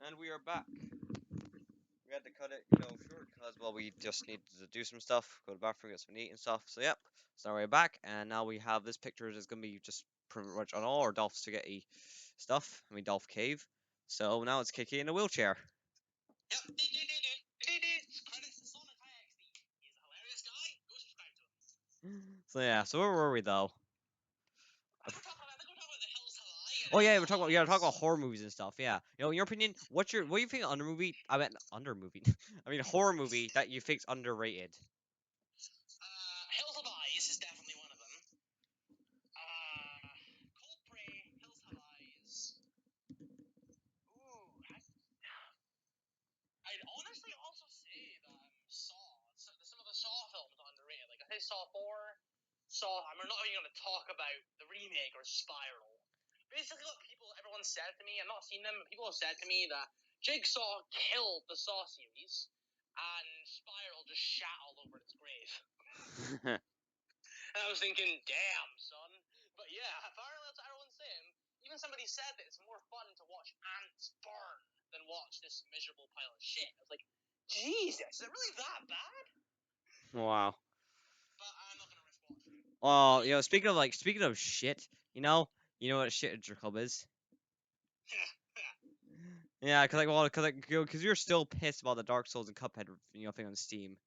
And we are back. We had to cut it, short because well, we just needed to do some stuff, go to the bathroom, get some eat and stuff. So yep, so now we're back, and now we have this picture is gonna be just pretty much on all our Dolph Spaghetti stuff. I mean DolphCave. So now it's Kiki in a wheelchair. Yep. Credits to Sonic IXD. He's a hilarious guy. Go subscribe to him. So yeah, so where were we though? I think we're talking about the Hills Have Eye. Oh yeah, we're talking about horror movies and stuff. Yeah, in your opinion, what do you think under movie? I meant under movie. I mean horror movie that you think's underrated. Hills Have Eyes is definitely one of them. Cold Prey, Hills Have Eyes. Ooh, I'd honestly also say that Saw. Some of the Saw films are underrated. Like I say, Saw 4, Saw. I'm not even going to talk about the remake or Spiral. Basically, everyone said to me, I've not seen them, but people have said to me that Jigsaw killed the Saw series, and Spiral just shat all over its grave. And I was thinking, damn, son. But yeah, apparently that's what everyone's saying. Even somebody said that it's more fun to watch ants burn than watch this miserable pile of shit. I was like, Jesus, is it really that bad? Wow. But I'm not gonna risk watching it. Well, speaking of shit, you know what shit club is? Yeah, cause you're still pissed about the Dark Souls and Cuphead, thing on Steam.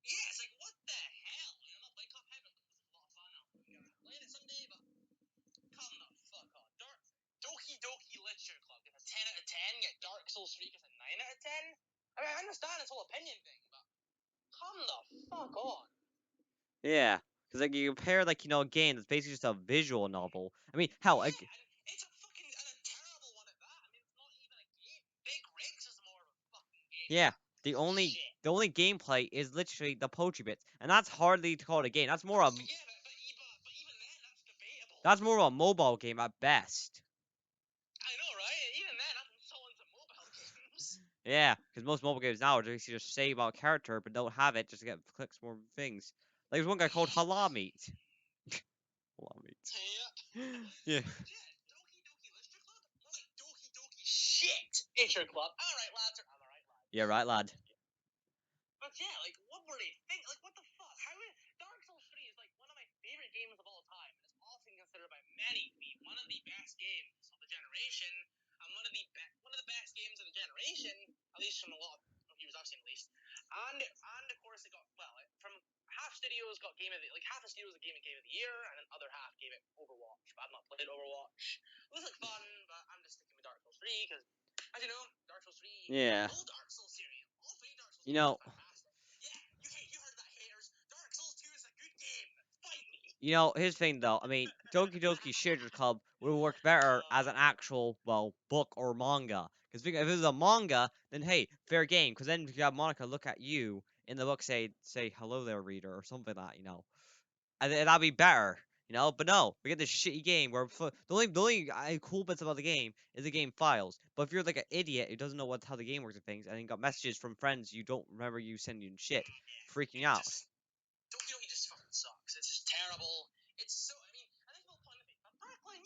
Yeah, it's like, what the hell? I'm not playing Cuphead, but it's a lot of fun. I'm gonna play it someday, but come the fuck on. Doki Doki Literature Club gets a 10 out of 10, yet Dark Souls 3 gets a 9 out of 10? I mean, I understand this whole opinion thing, but come the fuck on. Yeah, cause you compare a game that's basically just a visual novel. I mean, hell, Yeah, and it's a fucking and a terrible one at that. I mean, it's not even a game. Big Rigs is more of a fucking game. yeah, the only Shit. the only gameplay is literally the poetry bits, and that's hardly to call it a game. That's more a But yeah, but even then, that's debatable. that's more of a mobile game at best. I know, right? Even then, I'm so into mobile games. Yeah, because most mobile games now are just say about a character but don't have it just to get clicks more things. Like there's one guy called Halami. Halami. Yeah. Doki Doki Literature Club? More like Doki Doki Shit Literature Club. Alright, lads. I'm alright, lads. Yeah, right, lad. But yeah, like, what were they thinking? Like, what the fuck? Dark Souls 3 is like one of my favorite games of all time. It's often considered by many to be one of the best games of the generation, and one of the best games of the generation, at least from a lot of viewers I've seen, at least. And of course, it got from half studios got half the studios got game of the year, and then other half gave it Overwatch. But I've not played Overwatch. It was like fun, but I'm just sticking with Dark Souls 3 because, as you know, Dark Souls 3. Yeah. All Dark Souls series, all three Dark Souls. You know. You heard that, haters. Dark Souls 2 is a good game. Fight me. Here's the thing though. I mean, Doki Doki Literature Club would work better as an actual, book or manga. Because if it was a manga, then hey, fair game. Because then you have Monica look at you in the book, say hello there, reader, or something like that, and that'd be better, But no, we get this shitty game where the only cool bits about the game is the game files. But if you're like an idiot who doesn't know how the game works and things, and you got messages from friends you don't remember you sending shit, freaking out. Doki Doki just fucking sucks. It's just terrible. It's so. I mean, I think the whole point of it. But Brooklyn,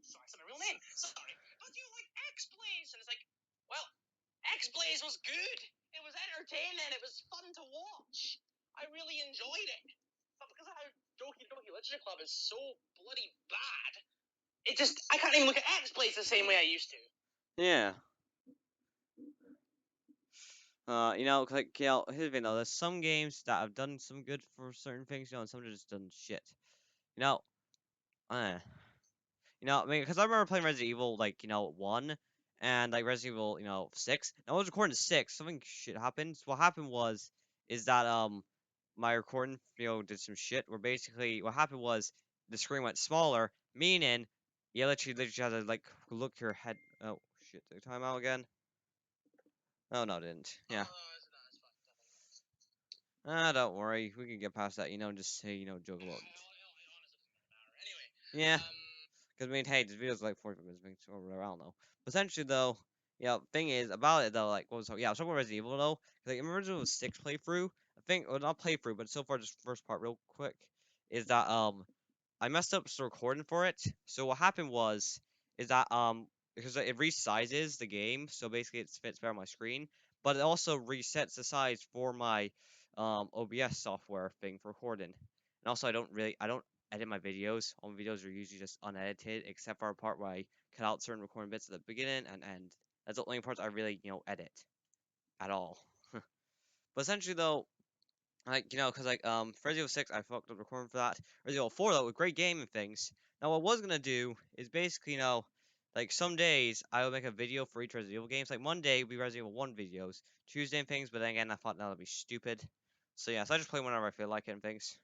sorry, it's not my real name. Sorry, but you like X Blaze, and it's like, well, X Blaze was good. It was entertaining. It was fun to watch. I really enjoyed it. But because of how Doki Doki Literature Club is so bloody bad, I can't even look at X Blaze the same way I used to. Yeah. Here's the thing though. There's some games that have done some good for certain things, and some have just done shit. You know, I mean, because I remember playing Resident Evil, 1, and, Resident Evil, 6. Now, I was recording 6, something shit happened. So what happened is that, my recording, did some shit, where basically, what happened was, the screen went smaller, meaning, you literally had to, look your head. Oh, shit, did I time out again? Oh, no, it didn't. Yeah. Don't worry, we can get past that, just say, joke about it. Yeah. Because, I mean, hey, this video's like 45 minutes, or whatever, I don't know. But essentially, though, thing is, about it, though, I was talking about Resident Evil, though. Like, in Resident Evil 6 playthrough, I think, well, not playthrough, but so far, just first part, real quick, is that, I messed up the recording for it. So what happened is that, because it resizes the game, so basically it fits better on my screen. But it also resets the size for my OBS software thing for recording. And also, I don't edit my videos. All my videos are usually just unedited, except for a part where I cut out certain recording bits at the beginning and end. That's the only parts I really edit at all. But essentially, though, like, cause like Resident Evil 6, I fucked up recording for that. Resident Evil 4 though, with great game and things. Now what I was gonna do is basically, like some days I would make a video for each Resident Evil games. Like Monday would be Resident Evil 1 videos, Tuesday and things, but then again I thought that would be stupid. So yeah, so I just play whenever I feel like it and things.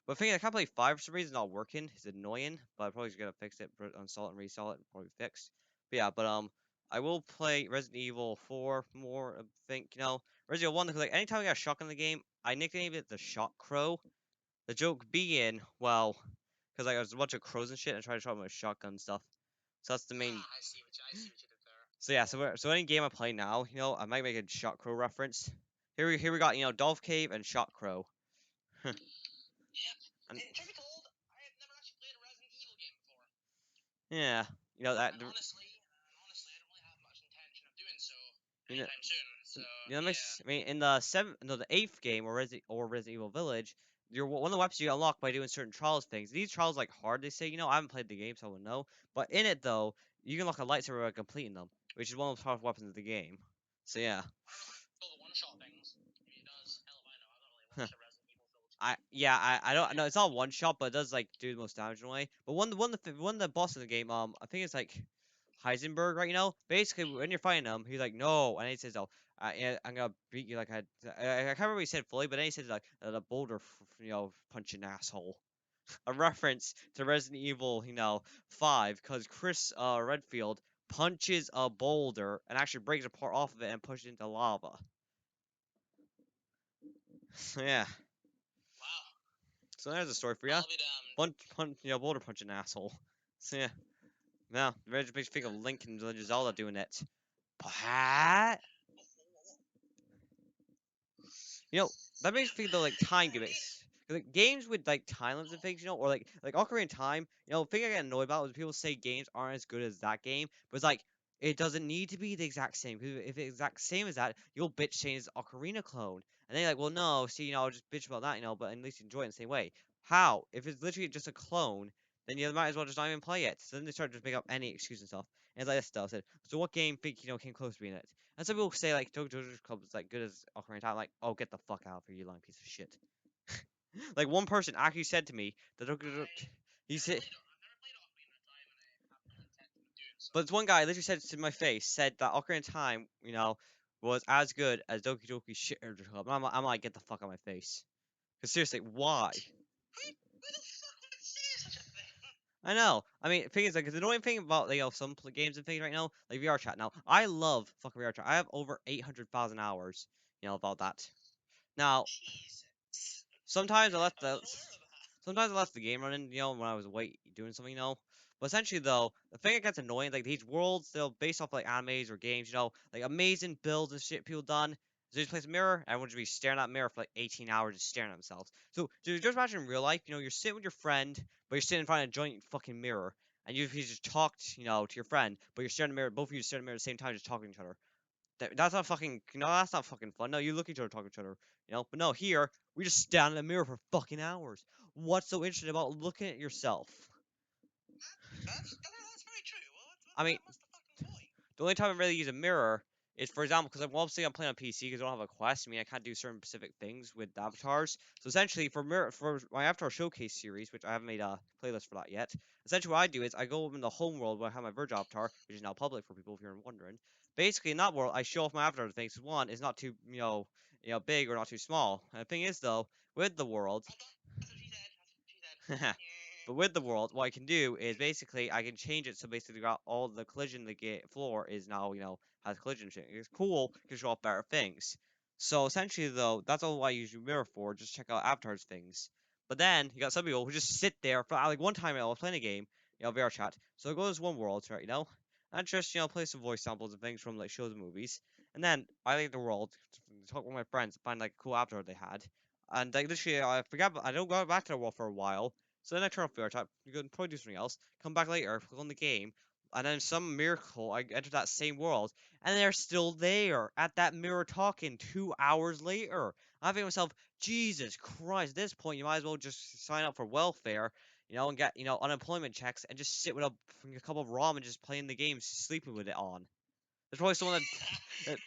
But the thing I can't play 5 for some reason, it's not working. It's annoying, but I'm probably just gonna fix it, uninstall it and reinstall it and probably fix. But yeah, I will play Resident Evil 4 more, I think, Resident Evil 1, because like anytime I got a shotgun in the game, I nicknamed it the Shot Crow. The joke being, well, because like there's a bunch of crows and shit, and I try to shot them with shotgun stuff. So that's the main. I see what you did there. So yeah, so any game I play now, I might make a Shot Crow reference. Here we got DolphCave and Shot Crow. Yep. And And truth be told, I have never actually played a Resident Evil game before. yeah, that Honestly, I don't really have much intention of doing so you know anytime soon. So that yeah. makes. I mean, in the the eighth game or Resident Evil Village, you're one of the weapons you unlock by doing certain trials things. These trials like hard, they say. I haven't played the game, so I wouldn't know. But in it though, you can unlock a lightsaber by completing them, which is one of the powerful weapons of the game. So yeah. I don't know if one shot things. Maybe it does. Hell if I know. I've not really watched a Resident Evil Village game. I don't know. It's not one shot, but it does like do the most damage in a way. But one of the boss of the game, I think it's like Heisenberg, right? Basically when you're fighting him, he's like no, and he says, "Oh, I'm gonna beat you like I can't remember what he said fully, but then he says like the boulder, punching asshole." A reference to Resident Evil, 5, because Chris Redfield punches a boulder and actually breaks a part off of it and pushes it into lava. So yeah. Wow. So there's a story for ya. I'll be damned. Boulder punching asshole. So yeah. Now, the makes me think of Link and Legend of Zelda doing it. What? You know, that makes me feel though like time gimmicks. Like games with like time limits and things, or like Ocarina of Time. The thing I get annoyed about is people say games aren't as good as that game, but it's like it doesn't need to be the exact same. Because if it's the exact same as that, you'll bitch saying it's Ocarina clone, and then you're like, well, no, see, I'll just bitch about that, but at least enjoy it in the same way. How? If it's literally just a clone, then you might as well just not even play it. So then they start to just make up any excuse and stuff. And it's like this stuff. Said, so what game think came close to being it? And some people say like JoJo's Club is like good as Ocarina of Time. Like, oh, get the fuck out of here, you lying piece of shit. Like one person actually said to me that he said, but this one guy literally said to my face, said that Ocarina of Time, was as good as Doki Doki Shitter Club. And I'm like, get the fuck out of my face. Cause seriously, why? Who the fuck would say such a thing? I know. I mean, the thing is, like, the annoying thing about some games and things right now, like VR chat. Now, I love fucking VR chat. I have over 800,000 hours, about that. Now, Jesus. sometimes I I let wasn't the aware of that. sometimes I left the game running, when I was away doing something, But essentially, though, the thing that gets annoying, like these worlds, they're based off like animes or games, like amazing builds and shit people done. So you just place a mirror, everyone just be staring at that mirror for like 18 hours, just staring at themselves. So just imagine in real life, you're sitting with your friend, but you're sitting in front of a joint fucking mirror, and you just talked, to your friend, but you're staring at the mirror, both of you just staring at the mirror at the same time, just talking to each other. That's not fucking, that's not fucking fun. No, you look at each other, talk to each other, But no, here we just stand in the mirror for fucking hours. What's so interesting about looking at yourself? That's very true. Well, I mean, what's the fucking point? the only time I really use a mirror is, for example, because obviously I'm playing on PC because I don't have a Quest. I mean, I can't do certain specific things with avatars. So essentially, for my Avatar Showcase series, which I haven't made a playlist for that yet, essentially what I do is I go in the home world where I have my Verge avatar, which is now public for people if you're wondering. Basically, in that world, I show off my avatar to things. One is not too, big or not too small. And the thing is, though, with the world, That's what she said. That's what she said. but with the world, what I can do is basically I can change it so basically got all the collision the floor is now has collision shit. It's cool to show off better things. So essentially though, that's all I use Mirror for. Just check out avatars things. But then you got some people who just sit there for like one time I was playing a game, VR chat. So I go to this one world, right, and just play some voice samples and things from like shows and movies. And then I leave the world, talk with my friends, find like a cool avatar they had. And like literally, I forgot. I don't go back to the world for a while. So then I turn off VR chat, you can probably do something else, come back later, click on the game, and then some miracle, I entered that same world, and they're still there at that mirror talking 2 hours later. I think to myself, Jesus Christ, at this point, you might as well just sign up for welfare, and get, unemployment checks, and just sit with a cup of ramen, just playing the game, sleeping with it on. There's probably someone that, Very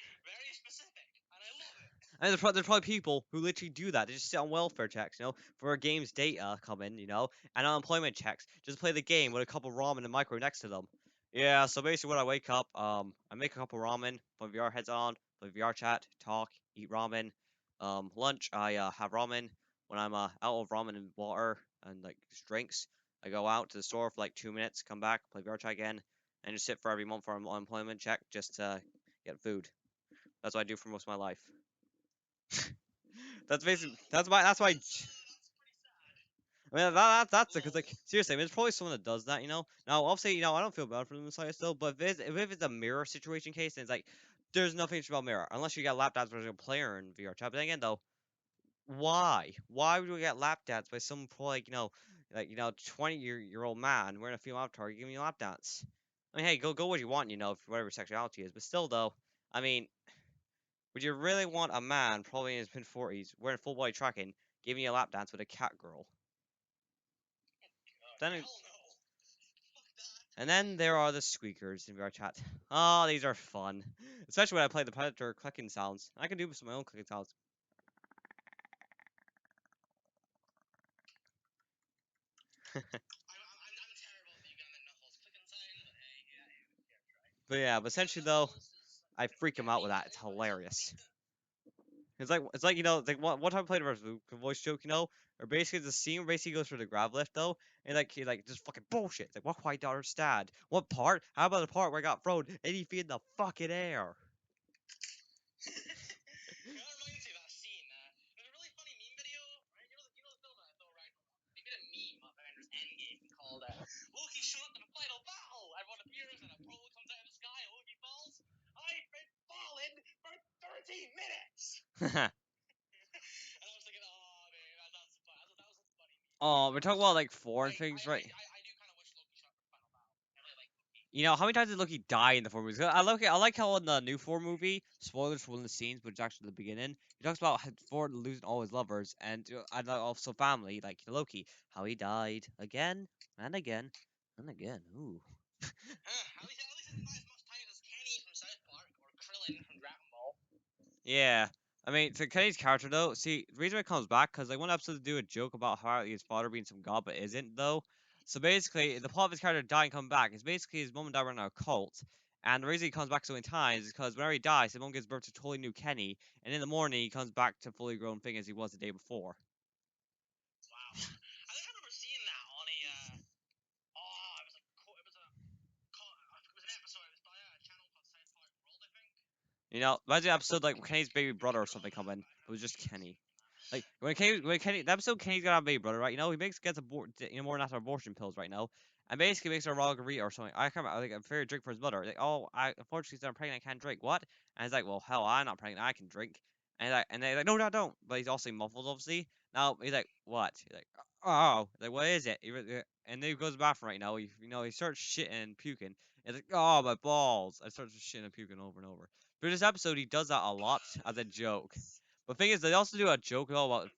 specific, and I love it. I mean, there's probably people who literally do that. They just sit on welfare checks, for a game's data coming, and unemployment checks. Just play the game with a cup of ramen and micro next to them. Yeah, so basically when I wake up, I make a cup of ramen, put VR heads on, play VR chat, talk, eat ramen. Lunch, I have ramen. When I'm out of ramen and water and like just drinks, I go out to the store for like 2 minutes, come back, play VR chat again, and just sit for every month for an unemployment check just to get food. That's what I do for most of my life. That's basically that's why. That's pretty sad. I mean that's it. Cause Lol. like seriously, I mean, there's probably someone that does that. Now obviously I don't feel bad for them inside still, but if it's a mirror situation case, then it's like there's nothing about mirror unless you get lap dance with a player in VR chat. But then again though, why? Why would we get lap dance by some pro like 20-year-old man wearing a female avatar giving you a lap dance? I mean, hey, go what you want, whatever sexuality is. But still though, I mean, would you really want a man, probably in his mid 40s, wearing full body tracking, giving you a lap dance with a cat girl? Then, Hell no. Fuck that. and then there are the squeakers in VR chat. Oh, these are fun, especially when I play the predator clicking sounds. I can do some of my own clicking sounds. I'm terrible at Uganda Knuckles clicking sound, but hey, yeah, here, try. But yeah, but Uganda essentially though, Knuckles is I freak him out with Japanese that. It's anyway, but it's still funny. hilarious. It's like one time I played a voice joke, or basically the scene basically goes through the grab lift though, and like he like just fucking bullshit. It's like what white daughter dad? What part? How about the part where I got thrown 80 feet in the fucking air? That reminds me of that scene. There's a really funny meme video, right? You know the film Thor Ragnarok. They made a meme of Avengers Endgame called Loki showed up in the final battle. Everyone appears and a pole comes out of the sky and Loki falls. I've been falling for 30 minutes. And I was thinking, oh man, that was a funny meme. Oh, we're talking about like I, foreign I, things, I, right? I do kind of wish Loki showed up for the final battle. I really like Loki. How many times did Loki die in the four movies? I like how in the new four movie, spoilers for one of the scenes, but it's actually the beginning. He talks about how Thor losing all his lovers and also family, like Loki, how he died again and again and again. Ooh. At least it's not as much time as Kenny from South Park or Krillin from Dragon Ball. Yeah. I mean, so Kenny's character though, see, the reason why he comes back, because like one episode to do a joke about how his father being some god, but isn't though. So basically, the plot of his character dying and coming back is basically his mom and dad run a cult, and the reason he comes back so many times is because whenever he dies, his mom gives birth to a totally new Kenny, and in the morning he comes back to fully grown thing as he was the day before. Wow. I think I remember seeing that on a. Oh, it was like it was a. It was an episode. It was by a channel called South Park World, I think. Imagine an episode like Kenny's baby brother or something coming, but it was just Kenny. Like the episode Kenny's got a baby brother, right? He gets more natural abortion pills right now, and basically makes a margarita or something. I can't remember, like a fair drink for his mother. Like, oh, I unfortunately since I'm pregnant, I can't drink. What? And he's like, well, hell, I'm not pregnant, I can drink. And they're like, no, no, don't. But he's also muffled, obviously. Now he's like, what? He's like, oh, like what is it? And then he goes to the bathroom right now. He starts shitting and puking. It's like, oh, my balls. I starts shitting and puking over and over. Through this episode, he does that a lot as a joke. But the thing is, they also do a joke all about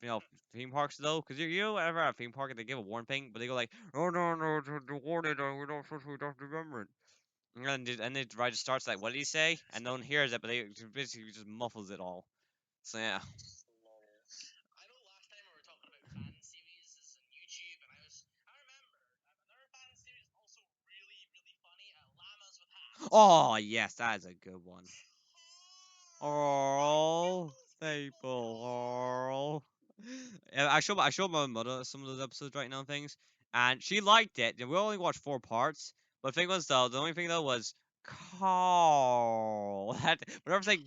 theme parks though, because you know whenever at a theme park they give a warning thing, but they go like, oh no no the warning, we don't remember it. And then the ride just starts like, what did he say? And no one hears it, but they basically just muffles it all. So yeah. Lol. I know last time we were talking about fan series and YouTube, and I remember another fan series also really, really funny. Llamas with hats. Oh yes, that is a good one. My Oh, nipples, people. people, oh. Yeah, I showed my mother some of those episodes right now and things, and she liked it. We only watched 4 parts, but the thing was though, the only thing though was Carl. That whenever I say,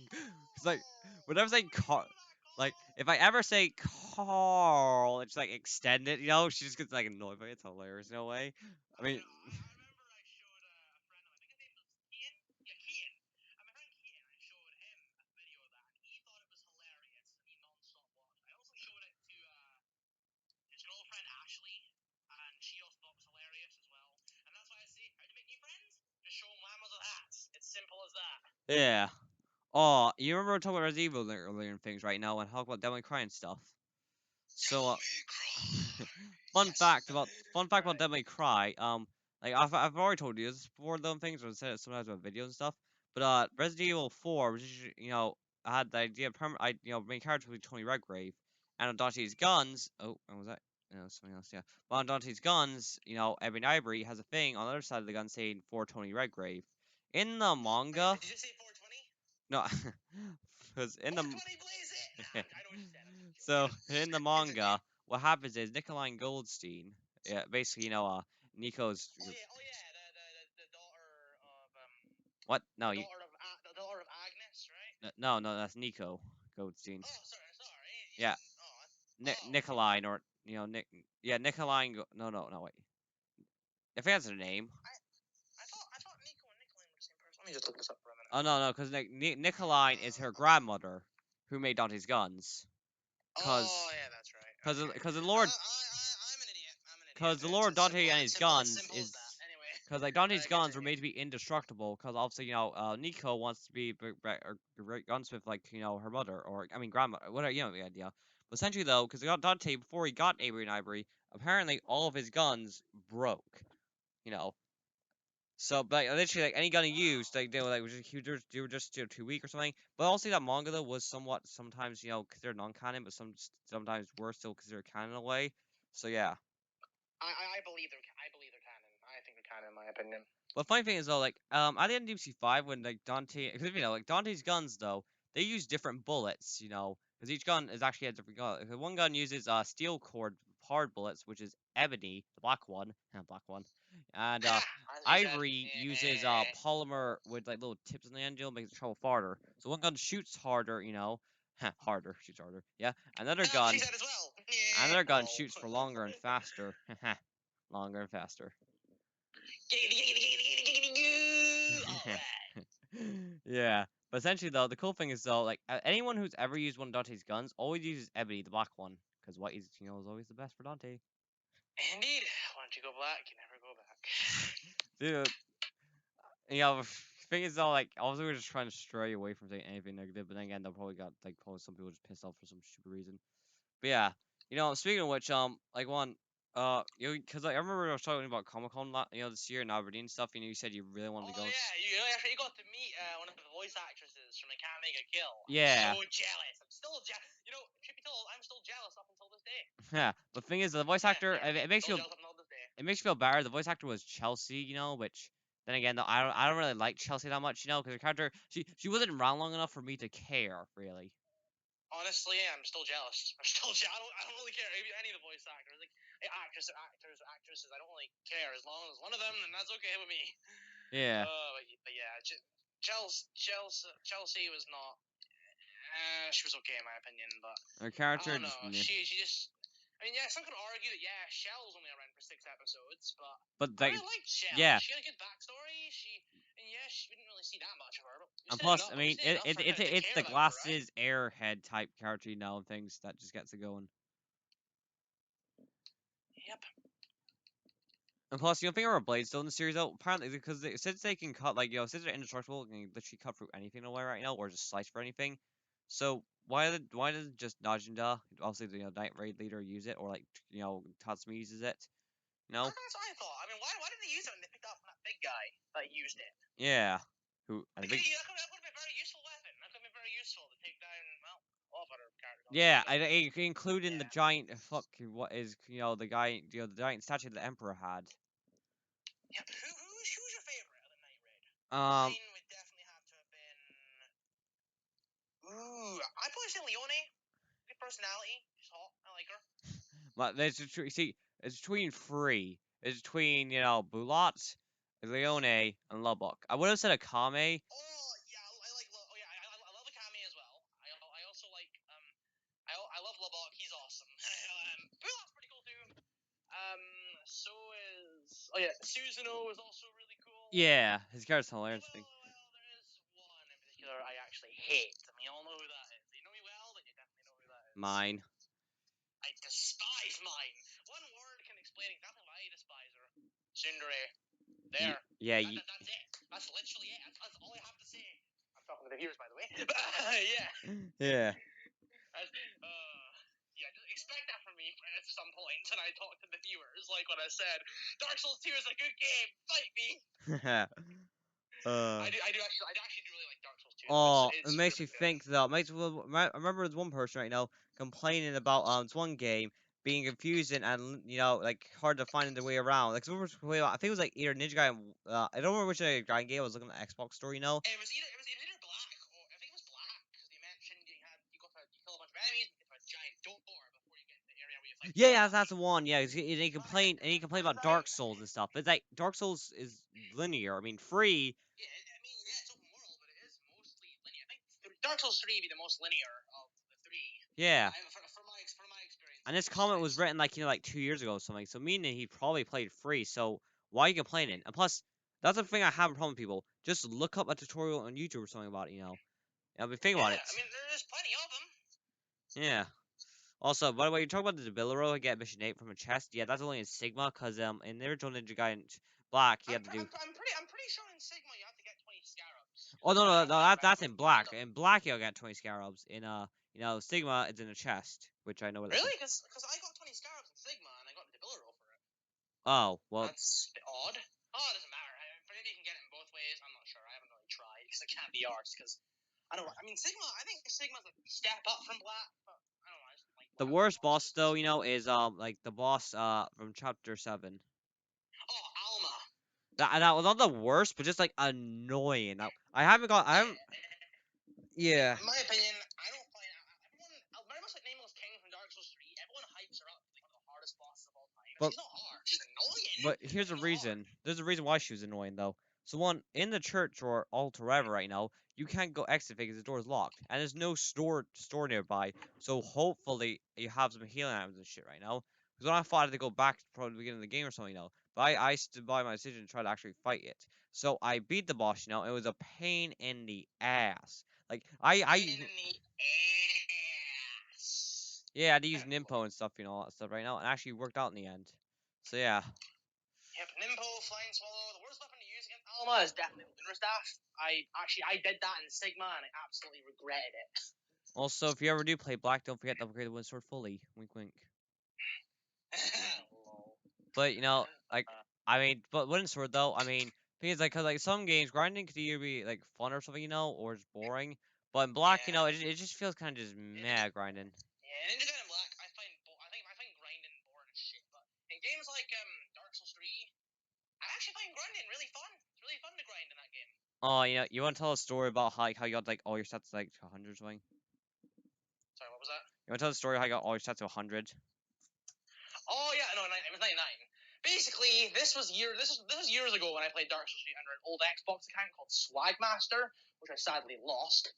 it's like whenever I say Why do you Carl, do that, like Carl? if I ever say Carl, it's like extend it, she just gets like annoyed by it. It's hilarious in a way. I mean, I remember I showed a friend of mine, I think his name was Kian. Yeah, Kian. And my friend Kian, I showed him a video of that, and he thought it was hilarious, and he non-stop watched. I also showed it to his girlfriend Ashley, and she also thought it was hilarious as well. And that's why I say, how to make new friends? Just Yeah. Oh, you remember talking about Resident Evil earlier and things right now and talk about Devil May Cry and stuff. So, Devil May Cry. Yes. fun fact about Right. Devil May Cry. Like I've already told you this before, them things, or said it sometimes about videos and stuff. But Resident Evil 4, which is, I had the idea, main character was Tony Redgrave, and on Dante's guns. Oh, what was that? No, something else. Yeah. But on Dante's guns, Ebony Ivory has a thing on the other side of the gun saying for Tony Redgrave. In the Wait, manga, did you say 420? no, because in the 420 blaze it! Nah, I know what you said. I'm just so joking. in the Continue. manga, what happens is Nikolai Goldstein, yeah, basically, Nico's Oh yeah, the daughter of what? No, the daughter of Agnes, right? no, no, that's Nico Goldstein. Oh, sorry. Yeah, Okay. Nikolai, or Nick, yeah, Nikolai. No, no, no, wait. If he has a name, I thought Nico and Nicolene were the same person. Let me just look this up for a minute. oh no, no, because Nikolai is her grandmother, who made Dante's guns. Oh Cause, yeah, that's right. cause, Okay. cause the Lord, I'm an idiot. cause the It's Lord as simple Dante and as his simple as guns simple as is that. Anyway, because like Dante's guns were continue. made to be indestructible. Because obviously, Nico wants to be a great gunsmith like her mother, or I mean grandmother, whatever, the idea. But essentially though, because Dante before he got Avery and Ivory, apparently all of his guns broke. You know. So, but like, literally, like any gun he Wow. used, like they were just too weak or something. But also that manga though was somewhat sometimes considered non-canon, but sometimes were still considered canon in a way. So yeah. I believe they're canon. I think they're canon in my opinion. But funny thing is though, like at the end of DC 5 when like Dante, because like Dante's guns though, they use different bullets, because each gun is actually a different gun. Like, one gun uses steel cord hard bullets, which is ebony, the black one, black one, and As you said. Ivory uses polymer with like little tips in the end, makes it travel farther. So one gun shoots harder, harder, shoots harder, yeah. And that's what she said as well. Yeah. Another gun Oh. shoots for longer and faster, longer and faster. All right. Yeah. But essentially, though, the cool thing is, though, like anyone who's ever used one of Dante's guns always uses Ebony, the black one, because white is always the best for Dante. Indeed. Once you go black, you never go back. Dude, the thing is, though, like, also we're just trying to stray away from saying anything negative, but then again, they'll probably got like probably some people just pissed off for some stupid reason. But yeah, speaking of which, like one, because like, I remember I was talking about Comic Con, this year in Aberdeen and stuff. You said you really wanted to Oh go. yeah, you got to meet one of the voice actresses from I Can't Make a Kill. I'm Yeah. so jealous. I'm still jealous. Truth be told, I'm still jealous up until this day. Yeah, but the thing is, the voice Yeah, actor, yeah. it makes Still you jealous up until this day. it makes you feel better. The voice actor was Chelsea, which then again, though, I don't really like Chelsea that much, because her character she wasn't around long enough for me to care really. Honestly, I'm still jealous. I'm still jealous. I don't really care. Any of the voice actors, like actresses, I don't really care. As long as one of them, then that's okay with me. Yeah, But yeah, Chelsea was not. She was okay in my opinion, but her I character don't just know. She just. I mean, yeah, some could argue that Shell's only around for 6 episodes, but but I like really liked Shell. yeah, She had a good backstory. And we didn't really see that much of her, but we and still plus, enough. I We mean, still enough for to it's care the about her, right? glasses airhead type character, and things that just gets it going. Yep. And plus, think of her blades still in the series though. Apparently, because since they can cut since they're indestructible, they can literally cut through anything away right now, or just slice for anything. So why doesn't just Najinda, obviously the Night Raid leader, use it, or like Tatsumi uses it? That's what I thought. I mean, why didn't they use it when they picked up that big guy that used it? Yeah. Who? And Like, the big. that could have been a very useful weapon. That could have been very useful to take down, well, all of other characters, Yeah, obviously, but including the yeah. giant what is the guy the giant statue the Emperor had. Yep. Who's your favorite of the Night Raid? Um, Mine would definitely have to have been. Ooh, I'd probably say Leone. Good personality. She's hot. I like her. but see, it's between three. It's between Bulat, Leone, and Lubbock. I would have said Akame. Oh yeah, I like. Oh yeah, I love Akame as well. I also like I love Lubbock. He's awesome. Bullock's pretty cool too. Um, so is Susanoo is also really cool. Yeah, his character's hilarious. Thing. Well, there is one in particular I actually hate. I mean, you all know who that is. You know me well, then you definitely know who that is. Mine. I despise mine. One word can explain exactly why I despise her. Tsundere. There. Yeah. That's it. That's literally it. That's all I have to say. talking to the viewers, by the way. But, yeah. Yeah. Yeah, just expect that from me at some point when I talk to the viewers. Like what I said, Dark Souls 2 is a good game. Fight me. uh. I do actually really like Dark Souls 2 though. Oh, it It's makes really me good. think though. I remember there's one person right now complaining about this one game being confusing and like hard to find their way around. Like I think it was like either Ninja Guy. I don't remember which Guy game I was looking at Xbox store. It was either black or I think it was black because they mentioned you kill a bunch of enemies and get to a giant door before you get to the area where you fight the Yeah, yeah, boss. that's the one. Yeah, and he complained about Right. Dark Souls and stuff. It's like Dark Souls is linear. I mean, free. Yeah, I mean, yeah, it's open world, but it is mostly linear. I think Dark Souls 3 would be the most linear of the three. Yeah. From my experience, And this comment was written like like 2 years ago or something. So meaning he probably played free. So why are you complaining? And plus, that's the thing I have a problem with people. Just look up a tutorial on YouTube or something about it. I mean, think about Yeah, it. I mean, there's plenty of them. Yeah. Also, by the way, you talk about the Debilero, get mission 8 from a chest. Yeah, that's only in Sigma, because in the original Ninja Gaiden Black, you had to do. I'm pretty sure in Sigma you have to get 20 scarabs. Oh no, no, no, I that's read in read Black. them. In Black, you'll get 20 scarabs. In Sigma, it's in a chest, which I know where that's in. Really? Because I got 20 scarabs in Sigma and I got the Debilero for it. Oh well, That's a bit odd. Oh, it doesn't matter. Maybe you can get it in both ways. I'm not sure. I haven't really tried because it can't be ours. Because I don't. I mean, Sigma. I think Sigma's a step up from Black, but I don't know. I just don't like the Black worst boss bosses. though, is like the boss from Chapter 7. Oh, Alma. That was not the worst, but just like annoying. Now, I Yeah. haven't. Yeah. In my opinion, I don't find everyone very much like Nameless King from Dark Souls 3. Everyone hypes her up like one of the hardest bosses of all time. But She's not hard. She's annoying, But here's but a not hard. reason. There's a reason why she was annoying though. So one in the church or altar wherever right now, you can't go exit because the door is locked, and there's no store nearby. So hopefully you have some healing items and shit right now. Because when I thought I had to go back to probably the beginning of the game or something, but I stood by my decision to try to actually fight it. So I beat the boss, it was a pain in the ass. Like Pain in the ass. yeah, I had to use Nimpo and stuff, all that stuff right now, and actually worked out in the end. So yeah. Yep, Nimpo, Flying Swallow. The worst weapon to use against Alma is definitely the Lunar Staff. I did that in Sigma and I absolutely regretted it. Also, if you ever do play Black, don't forget to upgrade the Windsword fully. Wink, wink. Lol. But I mean, but Windsword though, I mean, because cause like some games grinding could either be like fun or something, or just boring. But in Black, Yeah. it just feels kind of just meh grinding. Yeah, Ninja Gaiden Black, I find grinding boring as shit. But in games like Dark Souls 3, I actually find grinding really fun. It's really fun to grind in that game. Oh, you want to tell a story about how you got like all your stats like to 100 or something? Sorry, what was that? You want to tell the story how you got all your stats to 100? Oh yeah, no, it was 99. Basically, this was years ago when I played Dark Souls 3 under an old Xbox account called Swagmaster, which I sadly lost,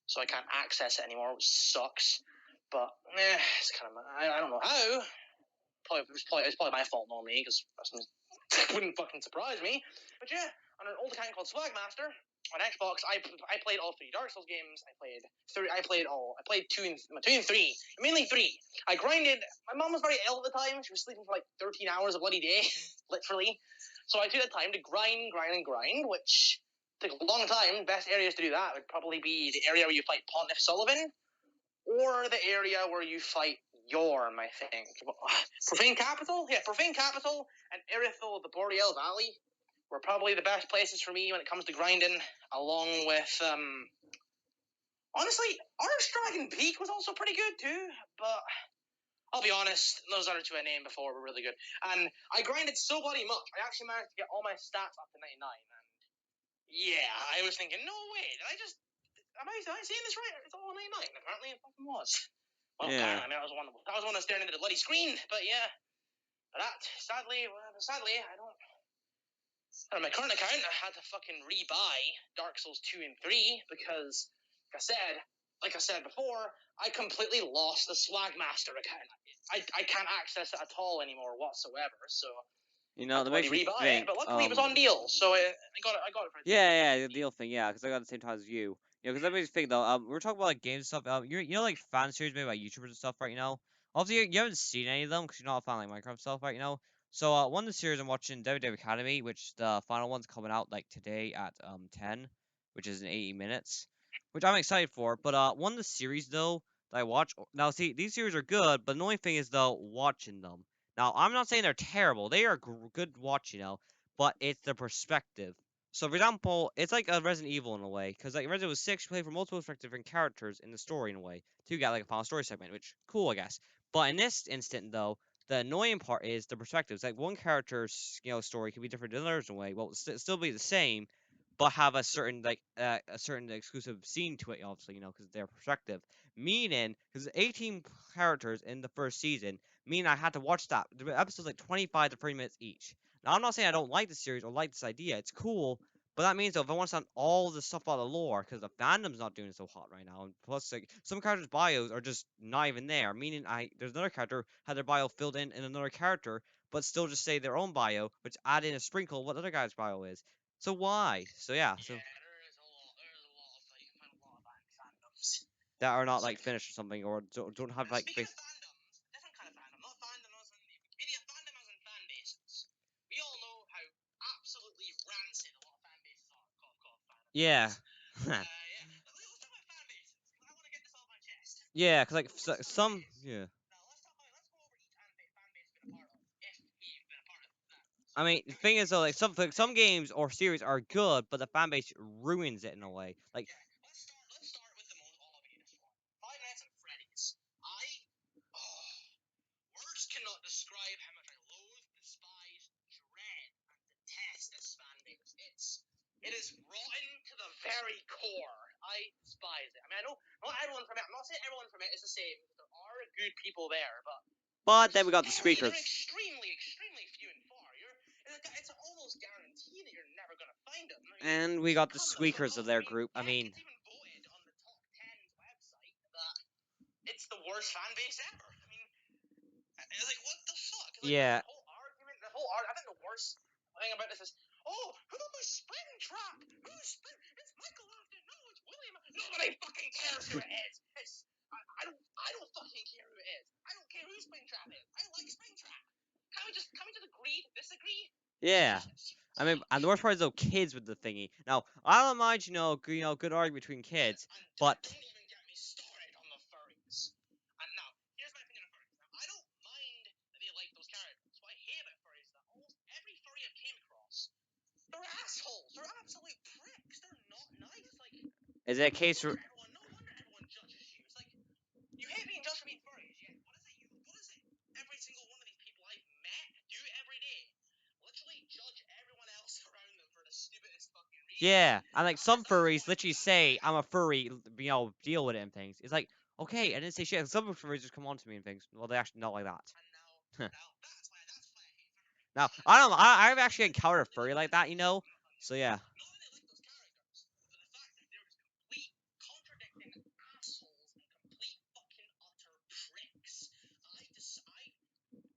so I can't access it anymore, which sucks. But it's kind of I don't know how. It's probably my fault, not me, because it wouldn't fucking surprise me. But yeah, on an old account called Swagmaster on Xbox, I played all three Dark Souls games. I played two and three, mainly three. I grinded. My mom was very ill at the time. She was sleeping for like 13 hours a bloody day, literally. So I took the time to grind, which took a long time. Best areas to do that would probably be the area where you fight Pontiff Sullivan, or the area where you fight Yorm, I think. Profane Capital? Yeah, Profane Capital and Erithel of the Boreal Valley were probably the best places for me when it comes to grinding, along with, honestly, Archdragon Peak was also pretty good too, but I'll be honest, those other two I named before were really good. And I grinded so bloody much, I actually managed to get all my stats up to 99, and yeah, I was thinking, no way, am I seeing this right? It's all 99. Apparently it fucking was. Well, Yeah. apparently, I mean, I was the one staring into the bloody screen, but yeah. That, sadly, I don't. On my current account, I had to fucking rebuy Dark Souls 2 and 3 because, like I said before, I completely lost the Swagmaster account. I can't access it at all anymore whatsoever, so I had That to bloody makes me rebuy it. think. But luckily, it was on deal, so I got it for. Yeah, the deal thing, yeah, because I got the same time as you. Because that makes me think though. We're talking about like games and stuff. Like fan series made by YouTubers and stuff, right? Obviously you haven't seen any of them because you're not a fan of like Minecraft stuff, right? So one of the series I'm watching, WWE Academy, which the final one's coming out like today at 10. which is in 80 minutes, which I'm excited for. But one of the series though that I watch now, see these series are good, but the only thing is though watching them. Now I'm not saying they're terrible; they are good to watch, but it's the perspective. So, for example, it's like a Resident Evil in a way, because like Resident Evil 6, you play from multiple perspective different characters in the story in a way. To get like a final story segment, which cool, I guess. But in this instant, though, the annoying part is the perspectives. Like one character's story can be different than others in a way. Well, still be the same, but have a certain a certain exclusive scene to it, obviously, because their perspective. Meaning, because 18 characters in the first season, meaning I had to watch that. The episodes like 25 to 30 minutes each. Now, I'm not saying I don't like the series or like this idea. It's cool, but that means though, if I want to understand all the stuff about the lore, because the fandom's not doing so hot right now, and plus like some characters' bios are just not even there. Meaning, there's another character had their bio filled in another character, but still just say their own bio, which add in a sprinkle of what the other guy's bio is. So why? So yeah, so Yeah, there's a lot of like, you find a lot of fandoms. that are not It's like like, finished or something, or don't have like speaking of fandoms, different kind of fandom, not fandom as in Wikipedia, fandom as in fan bases. We all know how absolutely rancid a lot of fan bases are. Cough, cough, yeah. fandoms. Yeah. Let's talk about fan bases, because I want to get this off my chest. Yeah, because like What's a fan some, base? yeah. Now, let's go over each fan base you've been a part of, if you've been a part of that. I So, mean, the give me thing is one though, like specific some fan base. games or series are good, but the fan base ruins it in a way. Like, Yeah, let's start with the most obvious one. Five Nights at Freddy's. Oh, words cannot describe how much I loathe, despise, dread, and detest this fan base. It is rotten to the very core. I despise it. I mean, I know not everyone from it. I'm not saying everyone from it is the same. There are good people there, but but there's then we got the they're squeakers, extremely few and far. It's almost guaranteed that you're never gonna find them. I mean, and we got the squeakers of I their mean, group. I heck, mean, it's even voted on the top 10's website that it's the worst fan base ever. I mean, like, what the fuck? Like, yeah, the whole argument, I think the worst thing about this is, oh, who's Springtrap? Who's Spring? It's Michael Afton. No, it's William. Nobody fucking cares who it is. I don't fucking care who it is. I don't care who Springtrap is. I like Springtrap. Can we just agree to disagree? yeah. Jesus. I mean, and the worst part is though, kids with the thingy. Now, I don't mind, good argument between kids, And but don't even get me started on the furries. And now, here's my opinion on furries. Now, I don't mind that they like those characters. What I hate about furries is that almost every furry I've came across, they're assholes. They're absolute pricks. They're not nice. Like, is it a case where no wonder everyone judges you. It's like, you hate being judged for being furries, yet what is it every single one of these people I've met do every day? Literally judge everyone else around them for the stupidest fucking reasons. yeah, and like some That's furries why literally say I'm a furry, deal with it and things. It's like, okay, I didn't say shit. Some furries just come on to me and things. Well, they actually not like that. and now that's why I hate furries. Now, I don't know. I've actually encountered a furry like that, So yeah. Not only like those characters, but the fact that they're just complete contradicting assholes and complete fucking utter pricks.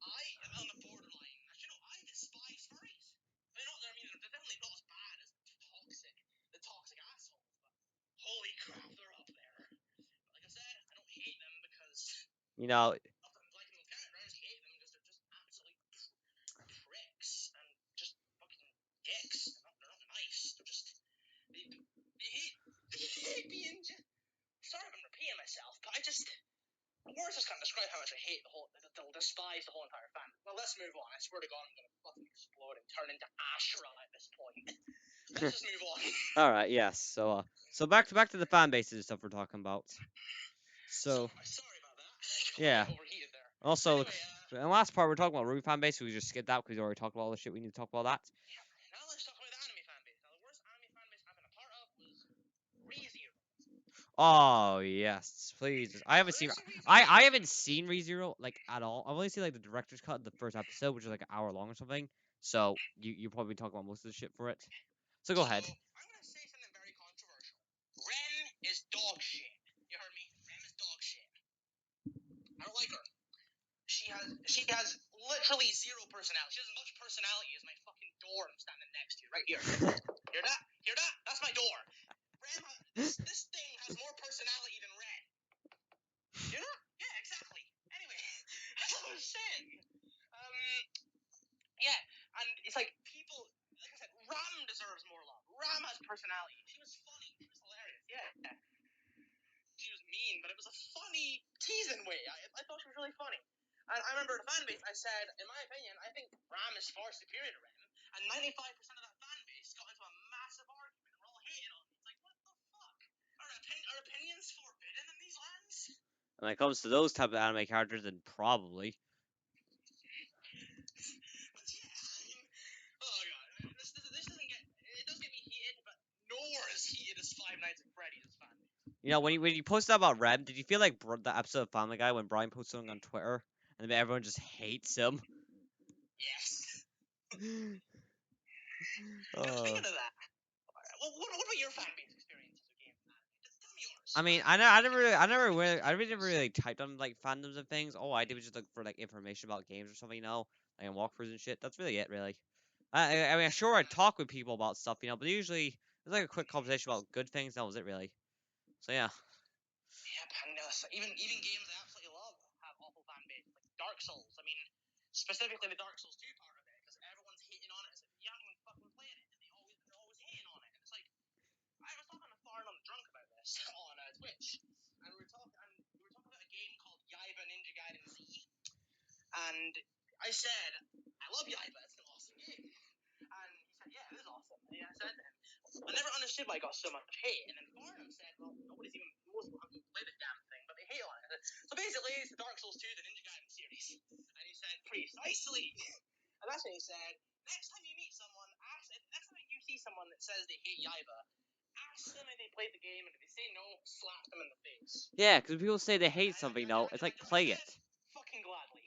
I am on the borderline. I despise furries. They're definitely not as bad as the toxic assholes, but holy crap, they're up there. Like I said, I don't hate them because You know, of them liking those characters. I just hate them because they're just absolute pricks and just fucking dicks. They're not nice. They hate being just. Sorry if I'm repeating myself, but words just can't describe how much I hate they'll despise the whole entire fan. Well, let's move on. I swear to God, I'm gonna fucking explode and turn into Ashra at this point. Let's just move on. all right, yes. So back to the fan bases and stuff we're talking about. So Sorry about that. yeah. I overheated there. Also, Anyway, the last part we're talking about Ruby fan base, we just skipped that because we already talked about all the shit we need to talk about that. now let's talk about the anime fan base. Now, the worst anime fan base I've been a part of was ReZero. Oh yes, please. I haven't seen. Let's ReZero. I haven't seen ReZero like at all. I've only seen like the director's cut, the first episode, which is like an hour long or something. So you probably talk about most of the shit for it. So go ahead. I'm gonna say something very controversial. Ren is dog shit. You heard me? Ren is dog shit. I don't like her. She has literally zero personality. She has as much personality as my fucking door I'm standing next to right here. Hear that? Hear that? That's my door. This thing has more personality than Ren. You know? Yeah, exactly. Anyway, as I was saying, yeah, and it's like people, like I said, Ram deserves more love. Ram has personality. She was funny. but it was a funny teasing way. I thought she was really funny. And I remember the fan base. I said, in my opinion, I think Ram is far superior to Rem, and 95% of that fan base got into a massive argument, and we're all hating on it. It's like, what the fuck? Are opinions forbidden in these lands? When it comes to those type of anime characters, then probably. But yeah, I mean, oh god, this doesn't get. It does get me heated, but nowhere as heated as Five Nights at Freddy's fan. You know, when you posted about Rem, did you feel like the episode of Family Guy when Brian posted something on Twitter and then everyone just hates him? Yes. uh, Speaking of that, what about your fan base experiences with games and anime? Just tell me yours. I mean, I really never really typed on like fandoms and things. All I did was just look for like information about games or something, you know, like on walkthroughs and shit. That's really it, really. I mean, sure, I talk with people about stuff, you know, but usually it's like a quick conversation about good things. That was it, really. So yeah. Yep, and even games I absolutely love have awful fan bases, like Dark Souls. I mean, specifically the Dark Souls 2 part of it, because everyone's hating on it as if you haven't even fucking played it, and they're always hating on it. And it's like, I was talking to Farn on the Drunk about this on Twitch, and we were talking about a game called Yaiba Ninja Gaiden Z, and I said, I love Yaiba, it's an awesome game. And he said, yeah, it is awesome. And I said to him, I never understood why it got so much hate. And then Farnham said, well, most people haven't played the damn thing, but they hate on it. So basically, it's the Dark Souls 2, the Ninja Gaiden series. And he said, precisely. And that's what he said. Next time you meet someone, next time you see someone that says they hate Yaiba, ask them if they played the game, and if they say no, slap them in the face. Yeah, because people say they hate something, though. It's like, I play said, it. fucking gladly.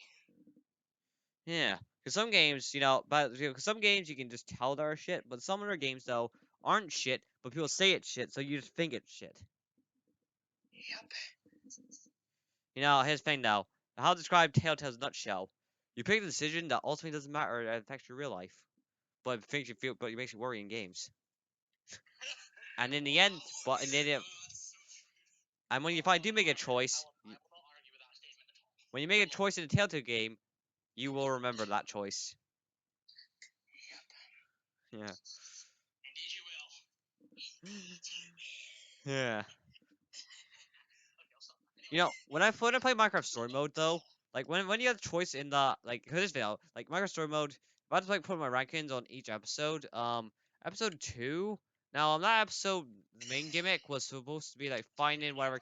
Yeah. Because some games, you know, but you know, 'cause some games you can just tell they're shit, but some other games, though, aren't shit, but people say it's shit, so you just think it's shit. Yep. You know, here's the thing, though. How to describe Telltale's nutshell. You pick a decision that ultimately doesn't matter, it affects your real life. But it makes you feel, but it makes you worry in games. And in the Wow, end, but in the end, that's so true. and when you finally do make a choice, I will not argue with that statement at all. when you make a choice in a Telltale game, you will remember that choice. Yep. Yeah. Indeed you will. Indeed you will. Yeah. Okay, I'll stop. You Anyway, know, when I play Minecraft Story Mode though, like when you have the choice in the like this video, like Minecraft Story Mode, if I had to like put my rankings on each episode, episode 2. Now on that episode, the main gimmick was supposed to be like finding whatever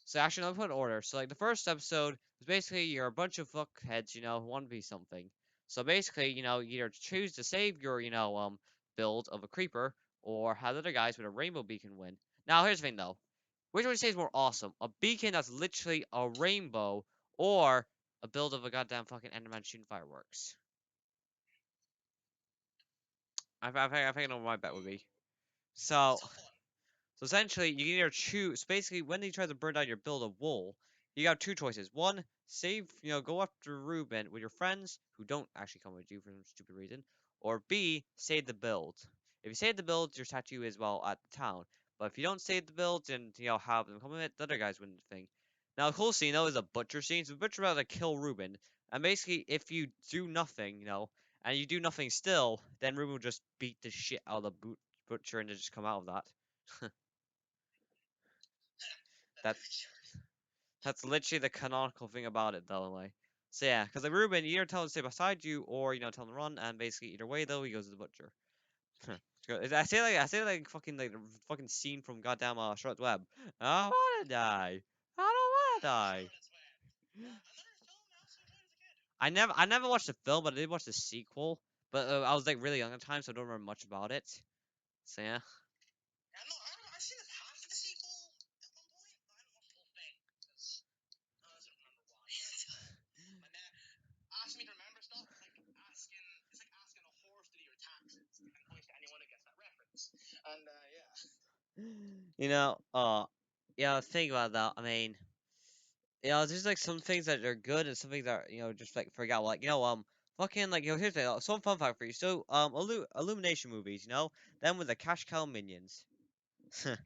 so actually, let me put in order. So like the first episode was basically you're a bunch of fuckheads, you know, who want to be something. So basically, you know, you either choose to save your, build of a creeper or have other guys with a rainbow beacon win. Now here's the thing though. Which one do you say is more awesome? A beacon that's literally a rainbow or a build of a goddamn fucking Enderman shooting fireworks? I think I know what my bet would be. So tough one. So essentially, you can either choose. Basically, when they try to burn down your build of wool, you got two choices. One, save, go after Ruben with your friends who don't actually come with you for some stupid reason. Or B, save the build. If you save the build, your statue is well at the town. But if you don't save the build, then have them come with it. The other guys win the thing. Now, the cool scene though is a butcher scene. So the butcher about to kill Ruben, and basically, if you do nothing, and you do nothing still, then Ruben will just beat the shit out of the butcher and just come out of that. That that's literally the canonical thing about it, though. Like, so yeah, because like Ruben, you either tell him to stay beside you, or tell him to run, and basically either way though, he goes to the butcher. I say like fucking like the fucking scene from goddamn Charlotte's Web. I don't wanna die. I don't wanna die. Charlotte's Web. Another film I also enjoyed as a kid. I never watched the film, but I did watch the sequel. But I was like really young at the time, so I don't remember much about it. So yeah. Yeah, no, I've seen half of the sequel at one point, but I haven't watched the whole thing because I don't remember why. My dad asking me to remember stuff is like asking a horse to do your taxes. You can't point to anyone who gets that reference. And yeah. You know, yeah, think about that. I mean, there's like some things that are good and some things that are, just like forget. Like, fucking like, here's the some fun fact for you. So, Illumination movies, them with the cash cow minions. But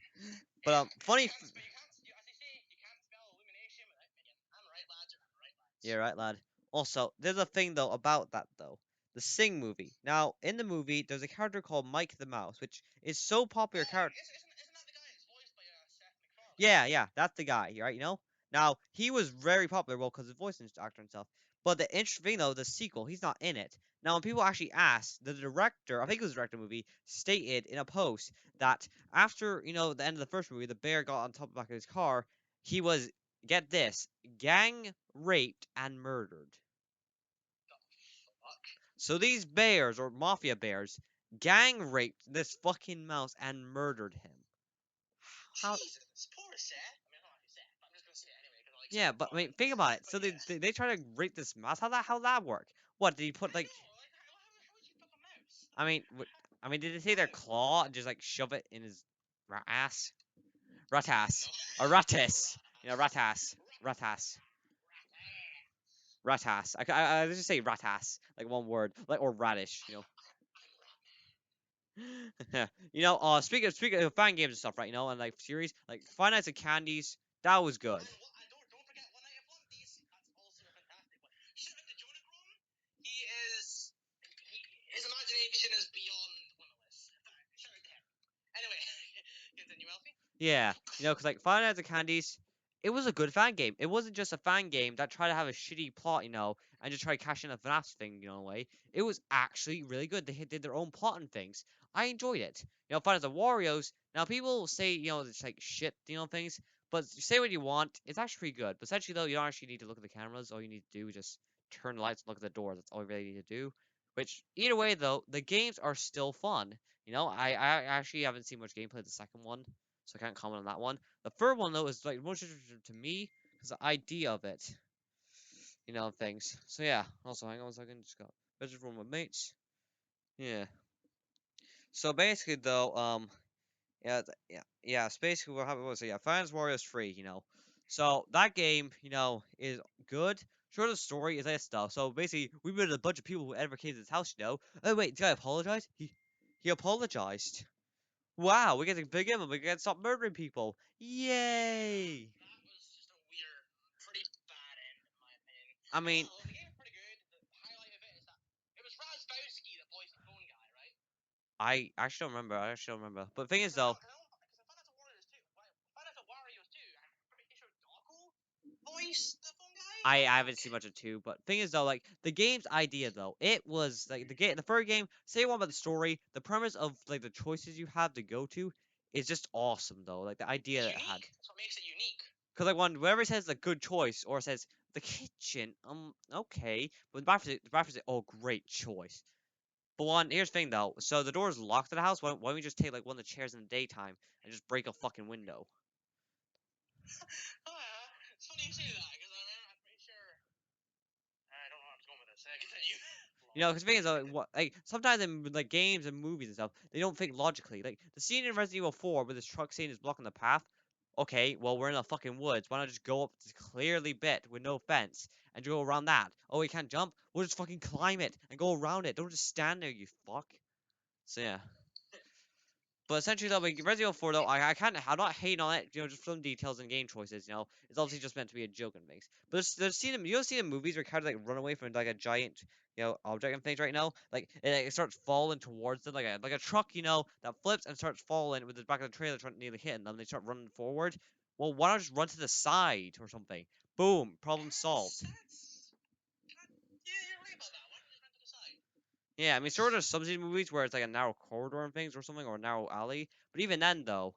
Yeah, funny. as they say, you can't spell illumination without minion. I'm right, lads. I'm right, lads. Yeah, right, lad. Also, there's a thing though about that though. The Sing movie. Now, in the movie, there's a character called Mike the Mouse, which is so popular character. Isn't that the guy that's voiced by Seth MacFarlane? Yeah, yeah, that's the guy, right? Now he was very popular, well, because his voice actor and stuff. But the interesting thing, though, the sequel, he's not in it. Now, when people actually asked, the director, I think it was the director of the movie, stated in a post that after the end of the first movie, the bear got on top of the back of his car. He was, get this, gang raped and murdered. Fuck. So these bears or mafia bears gang raped this fucking mouse and murdered him. How? Jesus, poor Seth. I mean, I'm not Seth, but I'm just gonna say it anyway because I like Yeah, Seth but I mean, MacFarlane. think about it. But So they, yeah. they they try to rape this mouse. How that work? What did he put I like? know. Like, how would you fuck a mouse? I mean, I mean, did they take their claw and just like shove it in his rat ass? Rat No. ass. A rat ass. Rat ass. Rat ass. Rat ass. I just say rat ass, like one word, like or radish. Speaking of fan games and stuff, right? And like series, like Five Nights at Candy's, that was good. Don't forget One Night of Blondies. That's also a fantastic one. Shout out to Jonah Grom. He is. His imagination is beyond limitless. Shout out to him. Anyway, continue, Alfie. Yeah, because like Five Nights at Candy's, it was a good fan game. It wasn't just a fan game that tried to have a shitty plot, and just try to cash in a FNAF thing, in a way. It was actually really good. They did their own plot and things. I enjoyed it. Five Nights at Wario's. Now people say it's like shit, things. But say what you want, it's actually pretty good. But essentially though, you don't actually need to look at the cameras. All you need to do is just turn the lights and look at the door. That's all you really need to do. Which either way though, the games are still fun. I actually haven't seen much gameplay of the second one, so I can't comment on that one. The third one though is like most interesting to me because the idea of it, things. So yeah. Also, hang on a second. Just got message from my mates. Yeah. So basically though, yeah, yeah. So basically what happened was, yeah, Fans Warriors 3. So that game, is good. Sure, the story is this stuff. So basically, we met a bunch of people who advocated his house. Oh wait, did I apologize? He apologized. Wow, we get to forgive him. We get to stop murdering people. Yay! That was just a weird, pretty bad end, in my opinion. I mean, Well, the game's pretty good. The highlight of it is that it was Razbowski that voiced the phone guy, right? I actually don't remember. I actually don't remember. But the thing is, Because I though, know, because in Final Warriors 2, Final Warriors 2, I'm pretty sure Doku voiced the phone guy. I haven't seen much of two. But thing is, though, like the game's idea, though, it was like the first game. Say one about the story, the premise of like the choices you have to go to is just awesome, though. Like the idea It's that it had. unique. That's what makes it unique. Cause like whenever says a good choice or says the kitchen, okay, but the bathroom, oh, great choice. But here's the thing though. So the door is locked to the house. Why don't we just take like one of the chairs in the daytime and just break a fucking window? Oh, yeah. It's funny you say that, because I'm pretty sure. I don't know where I'm going with this. Continue. Because the thing is, like sometimes in like games and movies and stuff, they don't think logically. Like the scene in Resident Evil 4 where this truck scene is blocking the path. Okay, well we're in the fucking woods. Why not just go up this clearly bit with no fence and go around that? Oh, we can't jump. We'll just fucking climb it and go around it. Don't just stand there, you fuck. So yeah. But essentially, though, like Resident Evil 4, though, I'm not hating on it, just some details and game choices, it's obviously just meant to be a joke and things. But there's seen them, see in movies where kind of like run away from like a giant, object and things right now, like it starts falling towards them, like a truck, that flips and starts falling with the back of the trailer trying nearly hitting them. They start running forward. Well, why not just run to the side or something? Boom, problem solved. Yeah, you're right about that. Why don't you just run to the side? Yeah, I mean, sort of some of these movies where it's like a narrow corridor and things or something, or a narrow alley. But even then, though,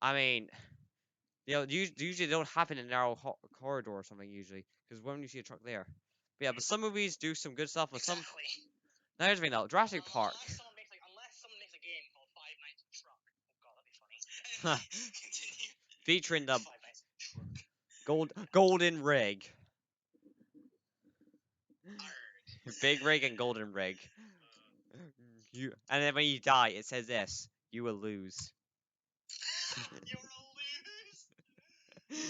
I mean, usually they don't happen in a narrow corridor or something usually, because when you see a truck there. But yeah, but some movies do some good stuff, but some. Exactly. Now here's the thing though, Jurassic Park. Unless someone makes a game called Five Nights at Truck. Oh god, that'd be funny. Anyway, continue. Featuring the Five Nights at Truck. golden rig, Arg. big rig and golden rig. And then when you die, it says this: you will lose. You're a lose. That better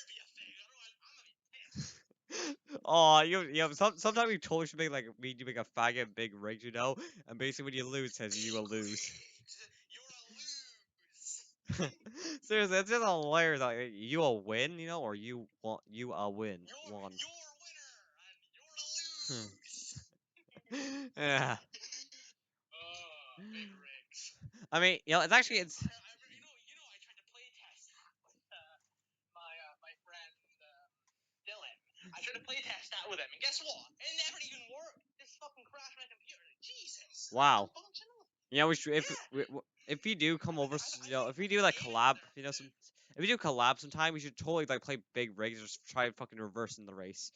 be a thing. Otherwise, I'm gonna be pissed. Oh, sometimes we totally should make like me you make a faggot big rig, and basically when you lose, it says you will lose. You're a lose. Seriously, it's just hilarious. Like you will win, or you want you a win one. You're a winner and you're a lose. Yeah. Oh, big rigs. I mean, it's actually it's. I tried to play test I tried to playtest that with him, and guess what? It never even worked. This fucking crashed my computer. Jesus. Wow. Functional. Yeah, we should Yeah. if we do come over, I you know, if we think do this like game collab, is you know, some if we do collab sometime, we should totally like play big rigs, or just try fucking reversing the race.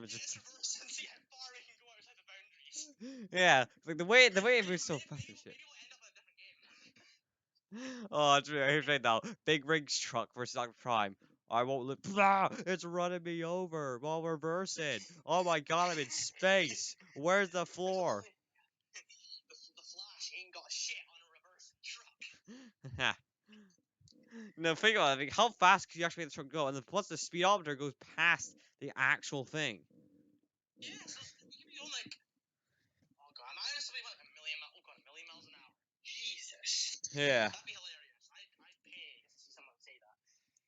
just Just reverse and see how far we can go outside the boundaries. yeah, it's like the way it moves so fast and shit. Maybe we'll end up in a different game. Oh, it's right now. Big rigs truck versus Optimus Prime. I won't live. Blah! It's running me over while reversing. Oh my god, I'm in space. Where's the floor? The Flash ain't got shit on a reverse truck. No, think about it. Like, how fast can you actually make the truck go? And then plus the speedometer goes past the actual thing. Yeah, so you could be going like, oh god, I honestly like a million miles. Oh god, a million miles an hour. Jesus. Yeah. That'd be hilarious. I'd pay just to see someone say that.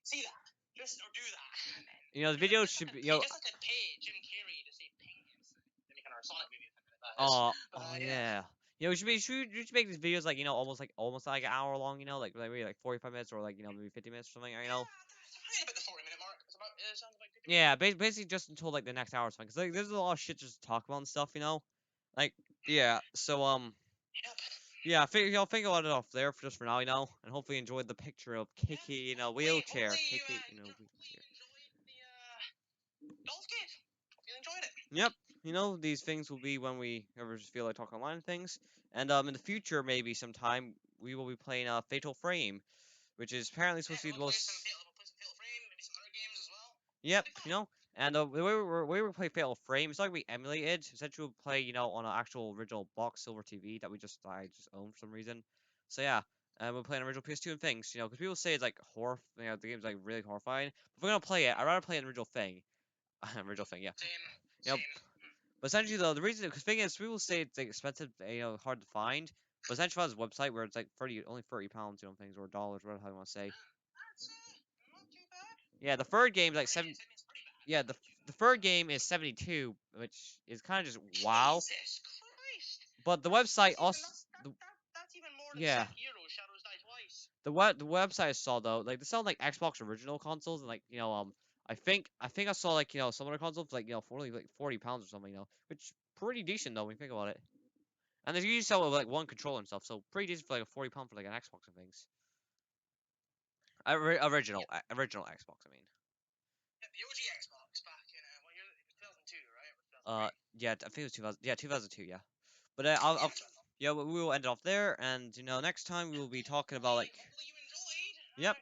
See that. Just or do that. And then, You know, the video should be. You know, just like I'd pay Jim Carrey to say penguins. They make another Sonic movie with him. That is. oh Yeah. yeah. You know, we should make these videos like almost like an hour long. You know, like maybe like 45 minutes, or like maybe 50 minutes or something. You know. Yeah, about the 40-minute mark. It sounds about good. Yeah, basically just until like the next hour is fine. Cause like there's a lot of shit just to talk about and stuff. You know. Like yeah. So Yep. yeah. Think about it off there for just for now. You know, and hopefully enjoyed the picture of Kiki in a wheelchair. Hopefully Kiki in a wheelchair. enjoyed the DolphCave. Hope you enjoyed it. Yep. You know, these things will be when we ever just feel like talking online and things. And in the future, maybe sometime we will be playing Fatal Frame, which is apparently supposed to be the most. We'll play some Fatal Frame, maybe some other games as well. Yep. You know, and the way we play Fatal Frame, it's not like we emulate it. Essentially, we'll play on an actual original box silver TV that I just own for some reason. So yeah. And we'll play an original PS2 and things, because people say it's like horror, the game's like really horrifying. If we're gonna play it, I'd rather play an original thing. Original thing, yeah. Same. You know, Same. but essentially, though, the reason, because thing is, people say it's like expensive, hard to find. But essentially, on this website where it's like only £30, things, or dollars, whatever the hell you want to say. That's not too bad. Yeah, the third game is like seven. It's pretty bad. Yeah, the third game is 72, which is kind of just wow. Jesus Christ. But the website also, That's even more than yeah, Sekiro Shadows Die Twice. the website I saw though, like they sell like Xbox original consoles, and like I think I saw like some other consoles like for only like £40 or something, which pretty decent though when you think about it. And they usually sell it with like one controller and stuff, so pretty decent for like a £40 for like an Xbox and things. Original, Yeah. original Xbox, I mean. Yeah, the OG Xbox back in what year? It was 2002, right? Or 2003? Yeah, I think it was 2000. Yeah, 2002. Yeah, but Yeah, that's what I thought. yeah, we will end it off there, and next time we will be talking about like. Hopefully you enjoyed. Yep.